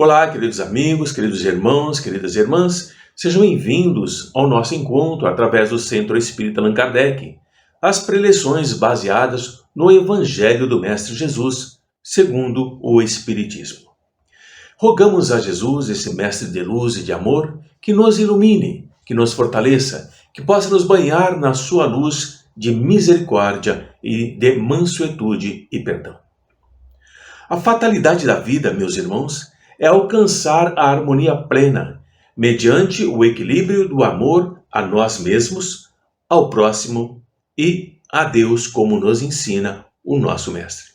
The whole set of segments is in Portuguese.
Olá, queridos amigos, queridos irmãos, queridas irmãs, sejam bem-vindos ao nosso encontro através do Centro Espírita Allan Kardec, as preleções baseadas no Evangelho do Mestre Jesus, segundo o Espiritismo. Rogamos a Jesus, esse Mestre de luz e de amor, que nos ilumine, que nos fortaleça, que possa nos banhar na sua luz de misericórdia e de mansuetude e perdão. A fatalidade da vida, meus irmãos, é alcançar a harmonia plena, mediante o equilíbrio do amor a nós mesmos, ao próximo e a Deus, como nos ensina o nosso Mestre.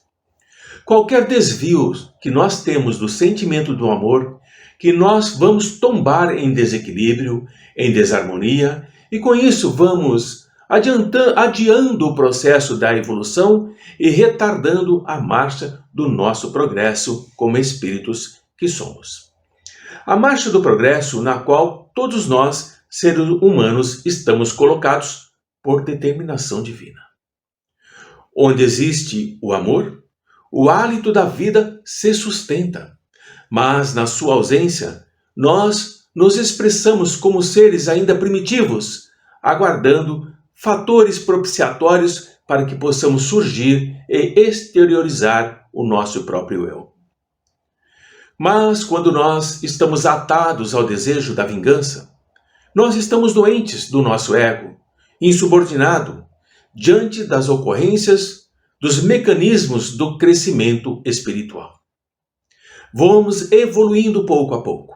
Qualquer desvio que nós temos do sentimento do amor, que nós vamos tombar em desequilíbrio, em desarmonia, e com isso vamos adiando o processo da evolução e retardando a marcha do nosso progresso como espíritos que somos. A marcha do progresso na qual todos nós, seres humanos, estamos colocados por determinação divina. Onde existe o amor, o hálito da vida se sustenta, mas na sua ausência, nós nos expressamos como seres ainda primitivos, aguardando fatores propiciatórios para que possamos surgir e exteriorizar o nosso próprio eu. Mas quando nós estamos atados ao desejo da vingança, nós estamos doentes do nosso ego, insubordinado, diante das ocorrências dos mecanismos do crescimento espiritual. Vamos evoluindo pouco a pouco.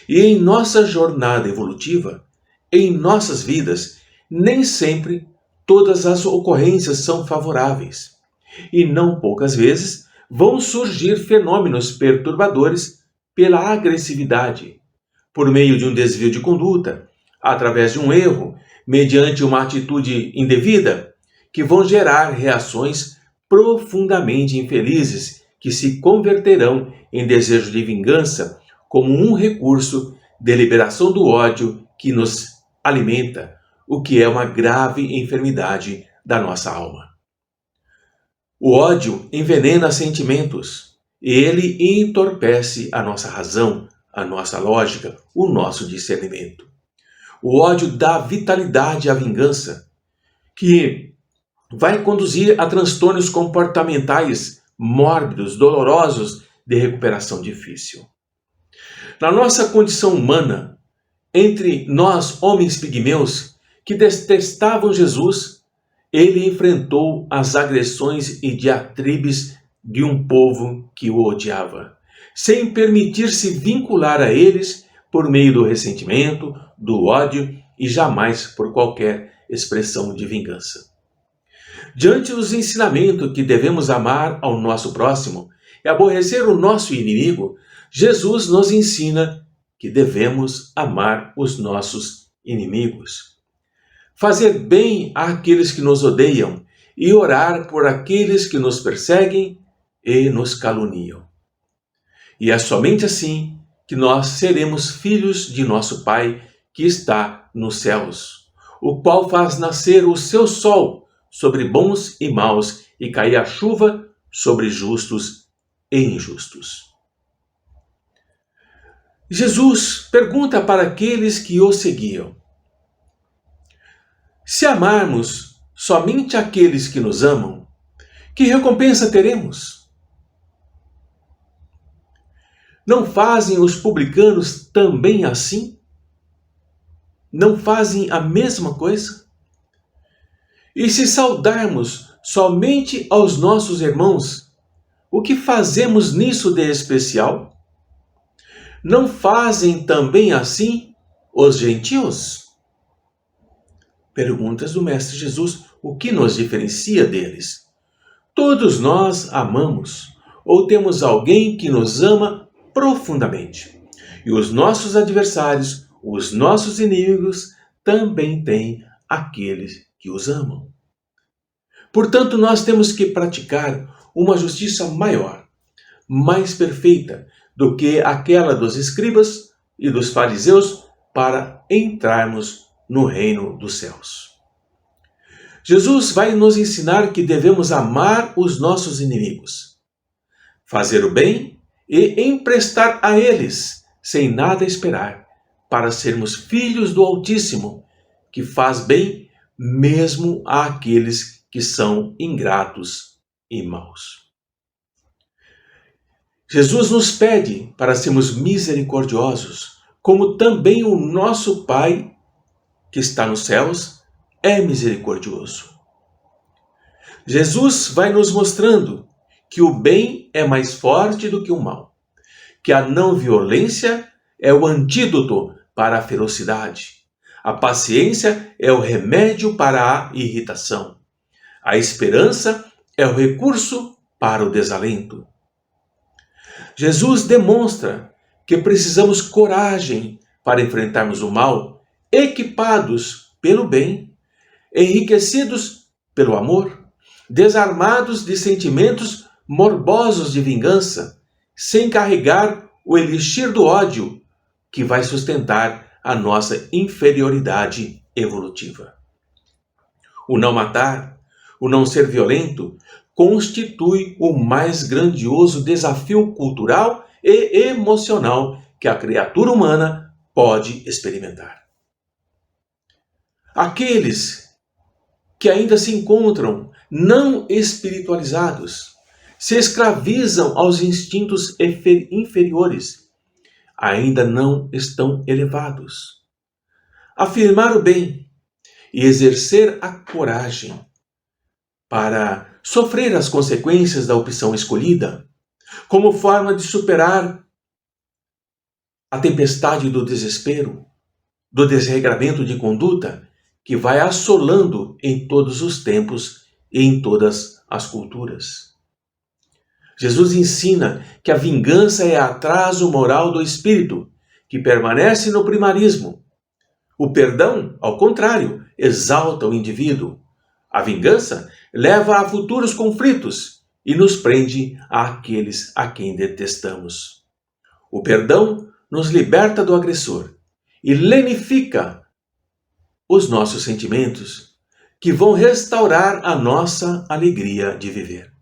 E em nossa jornada evolutiva, em nossas vidas, nem sempre todas as ocorrências são favoráveis. E não poucas vezes vão surgir fenômenos perturbadores pela agressividade, por meio de um desvio de conduta, através de um erro, mediante uma atitude indevida, que vão gerar reações profundamente infelizes que se converterão em desejo de vingança como um recurso de liberação do ódio que nos alimenta, o que é uma grave enfermidade da nossa alma. O ódio envenena sentimentos, ele entorpece a nossa razão, a nossa lógica, o nosso discernimento. O ódio dá vitalidade à vingança, que vai conduzir a transtornos comportamentais mórbidos, dolorosos, de recuperação difícil. Na nossa condição humana, entre nós, homens pigmeus, que detestavam Jesus, ele enfrentou as agressões e diatribes de um povo que o odiava, sem permitir-se vincular a eles por meio do ressentimento, do ódio e jamais por qualquer expressão de vingança. Diante dos ensinamentos que devemos amar ao nosso próximo e aborrecer o nosso inimigo, Jesus nos ensina que devemos amar os nossos inimigos, fazer bem àqueles que nos odeiam e orar por aqueles que nos perseguem e nos caluniam. E é somente assim que nós seremos filhos de nosso Pai que está nos céus, o qual faz nascer o seu sol sobre bons e maus e cair a chuva sobre justos e injustos. Jesus pergunta para aqueles que o seguiam: se amarmos somente aqueles que nos amam, que recompensa teremos? Não fazem os publicanos também assim? Não fazem a mesma coisa? E se saudarmos somente aos nossos irmãos, o que fazemos nisso de especial? Não fazem também assim os gentios? Perguntas do Mestre Jesus, o que nos diferencia deles? Todos nós amamos, ou temos alguém que nos ama profundamente. E os nossos adversários, os nossos inimigos, também têm aqueles que os amam. Portanto, nós temos que praticar uma justiça maior, mais perfeita do que aquela dos escribas e dos fariseus para entrarmos no reino dos céus. Jesus vai nos ensinar que devemos amar os nossos inimigos, fazer o bem e emprestar a eles, sem nada esperar, para sermos filhos do Altíssimo, que faz bem mesmo àqueles que são ingratos e maus. Jesus nos pede para sermos misericordiosos, como também o nosso Pai, que está nos céus, é misericordioso. Jesus vai nos mostrando que o bem é mais forte do que o mal, que a não violência é o antídoto para a ferocidade, a paciência é o remédio para a irritação, a esperança é o recurso para o desalento. Jesus demonstra que precisamos coragem para enfrentarmos o mal, equipados pelo bem, enriquecidos pelo amor, desarmados de sentimentos morbosos de vingança, sem carregar o elixir do ódio que vai sustentar a nossa inferioridade evolutiva. O não matar, o não ser violento, constitui o mais grandioso desafio cultural e emocional que a criatura humana pode experimentar. Aqueles que ainda se encontram não espiritualizados se escravizam aos instintos inferiores, ainda não estão elevados. Afirmar o bem e exercer a coragem para sofrer as consequências da opção escolhida, como forma de superar a tempestade do desespero, do desregramento de conduta que vai assolando em todos os tempos e em todas as culturas. Jesus ensina que a vingança é atraso moral do espírito, que permanece no primarismo. O perdão, ao contrário, exalta o indivíduo. A vingança leva a futuros conflitos e nos prende àqueles a quem detestamos. O perdão nos liberta do agressor e lenifica os nossos sentimentos, que vão restaurar a nossa alegria de viver.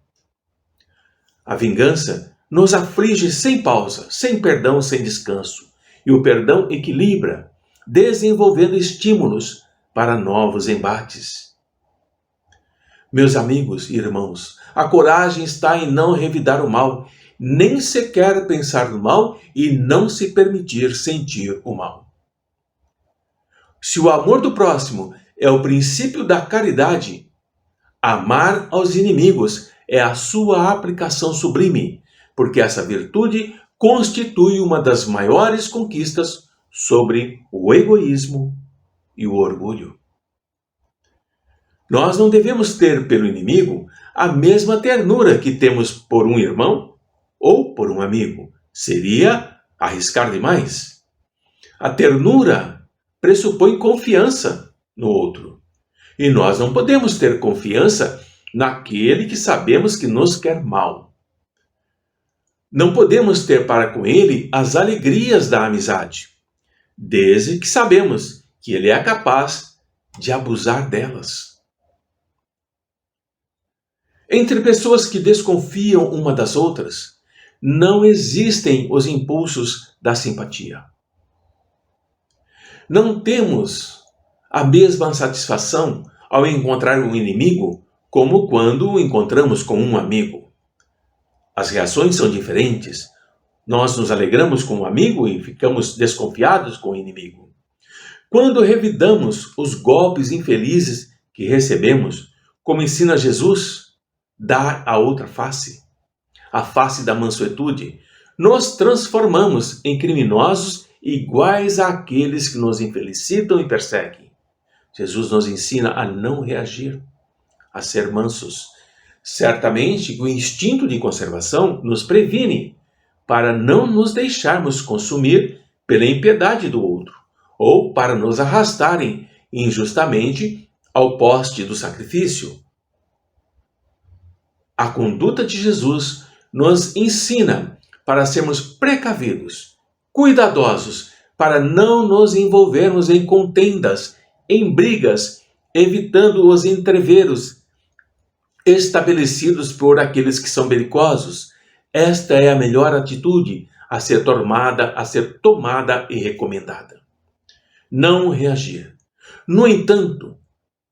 A vingança nos aflige sem pausa, sem perdão, sem descanso, e o perdão equilibra, desenvolvendo estímulos para novos embates. Meus amigos e irmãos, a coragem está em não revidar o mal, nem sequer pensar no mal e não se permitir sentir o mal. Se o amor do próximo é o princípio da caridade, amar aos inimigos é a sua aplicação sublime, porque essa virtude constitui uma das maiores conquistas sobre o egoísmo e o orgulho. Nós não devemos ter pelo inimigo a mesma ternura que temos por um irmão ou por um amigo. Seria arriscar demais. A ternura pressupõe confiança no outro. E nós não podemos ter confiança naquele que sabemos que nos quer mal. Não podemos ter para com ele as alegrias da amizade, desde que sabemos que ele é capaz de abusar delas. Entre pessoas que desconfiam uma das outras, não existem os impulsos da simpatia. Não temos a mesma satisfação ao encontrar um inimigo como quando o encontramos com um amigo. As reações são diferentes. Nós nos alegramos com o amigo e ficamos desconfiados com o inimigo. Quando revidamos os golpes infelizes que recebemos, como ensina Jesus, dar a outra face, a face da mansuetude, nos transformamos em criminosos iguais àqueles que nos infelicitam e perseguem. Jesus nos ensina a não reagir, a ser mansos. Certamente o instinto de conservação nos previne para não nos deixarmos consumir pela impiedade do outro, ou para nos arrastarem injustamente ao poste do sacrifício. A conduta de Jesus nos ensina para sermos precavidos, cuidadosos, para não nos envolvermos em contendas, em brigas, evitando os entreveros estabelecidos por aqueles que são belicosos, Esta é a melhor atitude a ser tomada e recomendada. Não reagir. No entanto,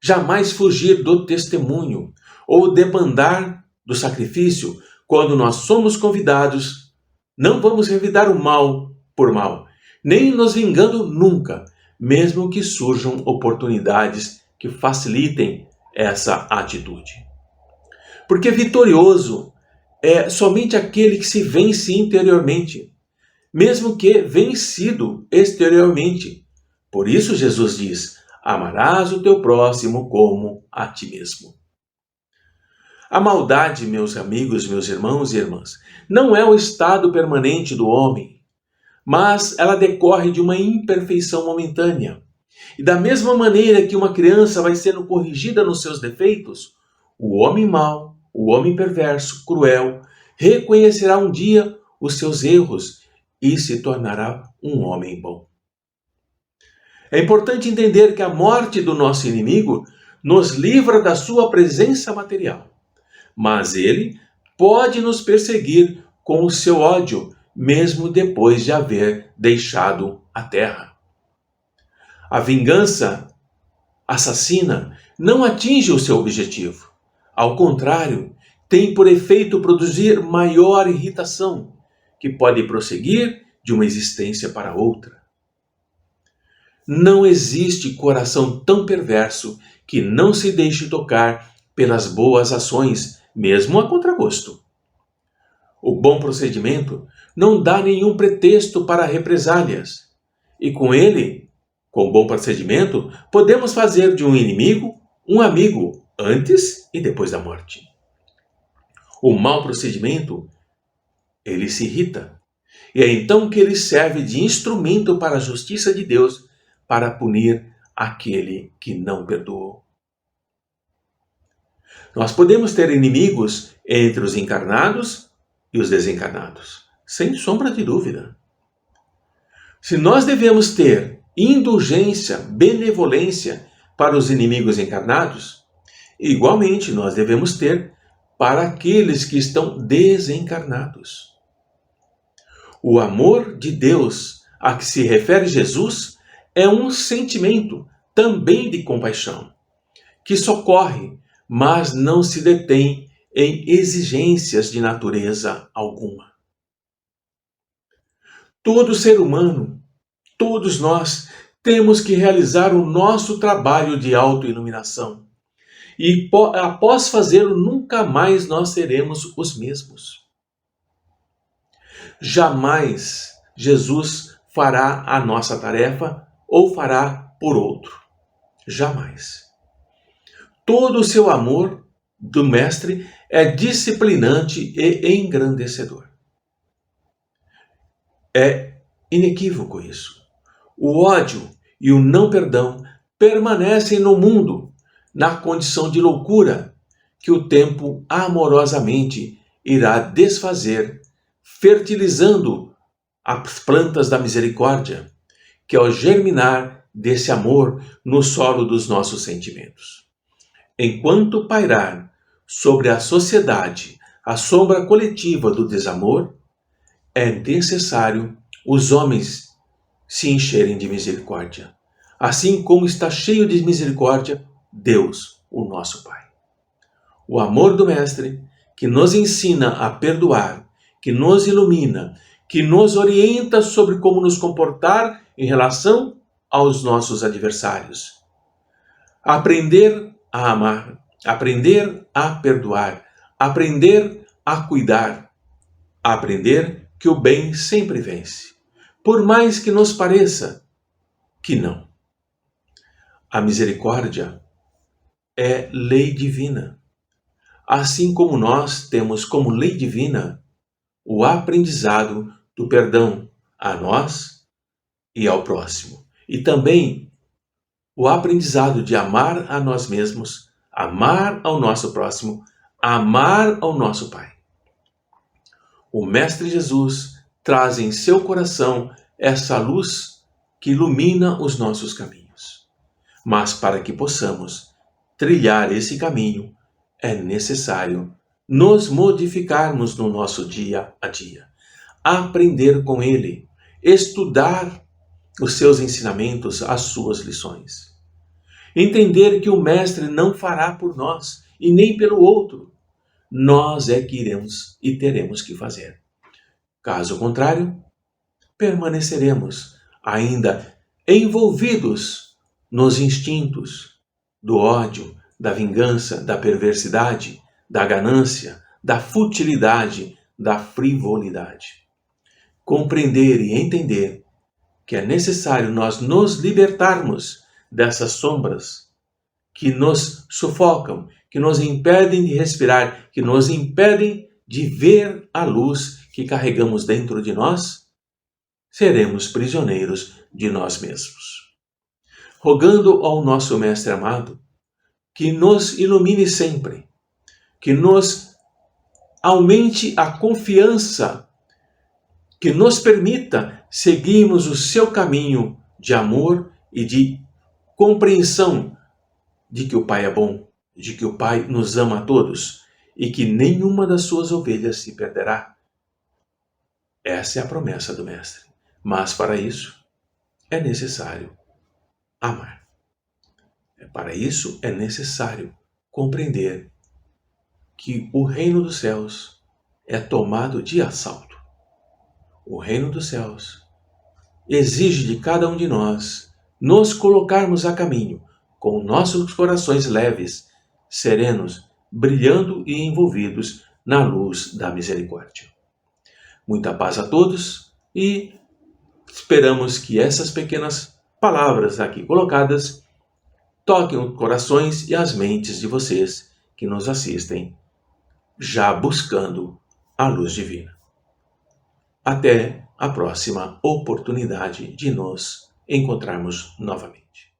jamais fugir do testemunho ou debandar do sacrifício quando nós somos convidados. Não vamos revidar o mal por mal, nem nos vingando nunca, mesmo que surjam oportunidades que facilitem essa atitude. Porque vitorioso é somente aquele que se vence interiormente, mesmo que vencido exteriormente. Por isso Jesus diz: amarás o teu próximo como a ti mesmo. A maldade, meus amigos, meus irmãos e irmãs, não é o estado permanente do homem, mas ela decorre de uma imperfeição momentânea. E da mesma maneira que uma criança vai sendo corrigida nos seus defeitos, o homem mau, o homem perverso, cruel, reconhecerá um dia os seus erros e se tornará um homem bom. É importante entender que a morte do nosso inimigo nos livra da sua presença material, mas ele pode nos perseguir com o seu ódio, mesmo depois de haver deixado a terra. A vingança assassina não atinge o seu objetivo. Ao contrário, tem por efeito produzir maior irritação, que pode prosseguir de uma existência para outra. Não existe coração tão perverso que não se deixe tocar pelas boas ações, mesmo a contragosto. O bom procedimento não dá nenhum pretexto para represálias, e com ele, com o bom procedimento, podemos fazer de um inimigo um amigo antes e depois da morte. O mau procedimento, ele se irrita, e é então que ele serve de instrumento para a justiça de Deus, para punir aquele que não perdoou. Nós podemos ter inimigos entre os encarnados e os desencarnados, sem sombra de dúvida. Se nós devemos ter indulgência, benevolência para os inimigos encarnados, igualmente nós devemos ter para aqueles que estão desencarnados. O amor de Deus a que se refere Jesus é um sentimento também de compaixão, que socorre, mas não se detém em exigências de natureza alguma. Todo ser humano, todos nós, temos que realizar o nosso trabalho de autoiluminação. E após fazê-lo, nunca mais nós seremos os mesmos. Jamais Jesus fará a nossa tarefa ou fará por outro. Jamais. Todo o seu amor do Mestre é disciplinante e engrandecedor. É inequívoco isso. O ódio e o não perdão permanecem no mundo na condição de loucura que o tempo amorosamente irá desfazer, fertilizando as plantas da misericórdia, que ao germinar desse amor no solo dos nossos sentimentos. Enquanto pairar sobre a sociedade a sombra coletiva do desamor, é necessário os homens se encherem de misericórdia, assim como está cheio de misericórdia Deus, o nosso Pai. O amor do Mestre, que nos ensina a perdoar, que nos ilumina, que nos orienta sobre como nos comportar em relação aos nossos adversários. Aprender a amar, aprender a perdoar, aprender a cuidar, aprender que o bem sempre vence, por mais que nos pareça que não. A misericórdia é lei divina, assim como nós temos como lei divina o aprendizado do perdão a nós e ao próximo, e também o aprendizado de amar a nós mesmos, amar ao nosso próximo, amar ao nosso Pai. O Mestre Jesus traz em seu coração essa luz que ilumina os nossos caminhos. Mas para que possamos trilhar esse caminho, é necessário nos modificarmos no nosso dia a dia, aprender com Ele, estudar os seus ensinamentos, as suas lições. Entender que o Mestre não fará por nós e nem pelo outro. Nós é que iremos e teremos que fazer. Caso contrário, permaneceremos ainda envolvidos nos instintos do ódio, da vingança, da perversidade, da ganância, da futilidade, da frivolidade. Compreender e entender que é necessário nós nos libertarmos dessas sombras que nos sufocam, que nos impedem de respirar, que nos impedem de ver a luz que carregamos dentro de nós, seremos prisioneiros de nós mesmos. Rogando ao nosso Mestre amado que nos ilumine sempre, que nos aumente a confiança, que nos permita seguirmos o seu caminho de amor e de compreensão de que o Pai é bom, de que o Pai nos ama a todos e que nenhuma das suas ovelhas se perderá. Essa é a promessa do Mestre. Mas para isso é necessário amar. Para isso é necessário compreender que o reino dos céus é tomado de assalto. O reino dos céus exige de cada um de nós nos colocarmos a caminho com nossos corações leves, serenos, brilhando e envolvidos na luz da misericórdia. Muita paz a todos e esperamos que essas pequenas palavras aqui colocadas toquem os corações e as mentes de vocês que nos assistem, já buscando a luz divina. Até a próxima oportunidade de nos encontrarmos novamente.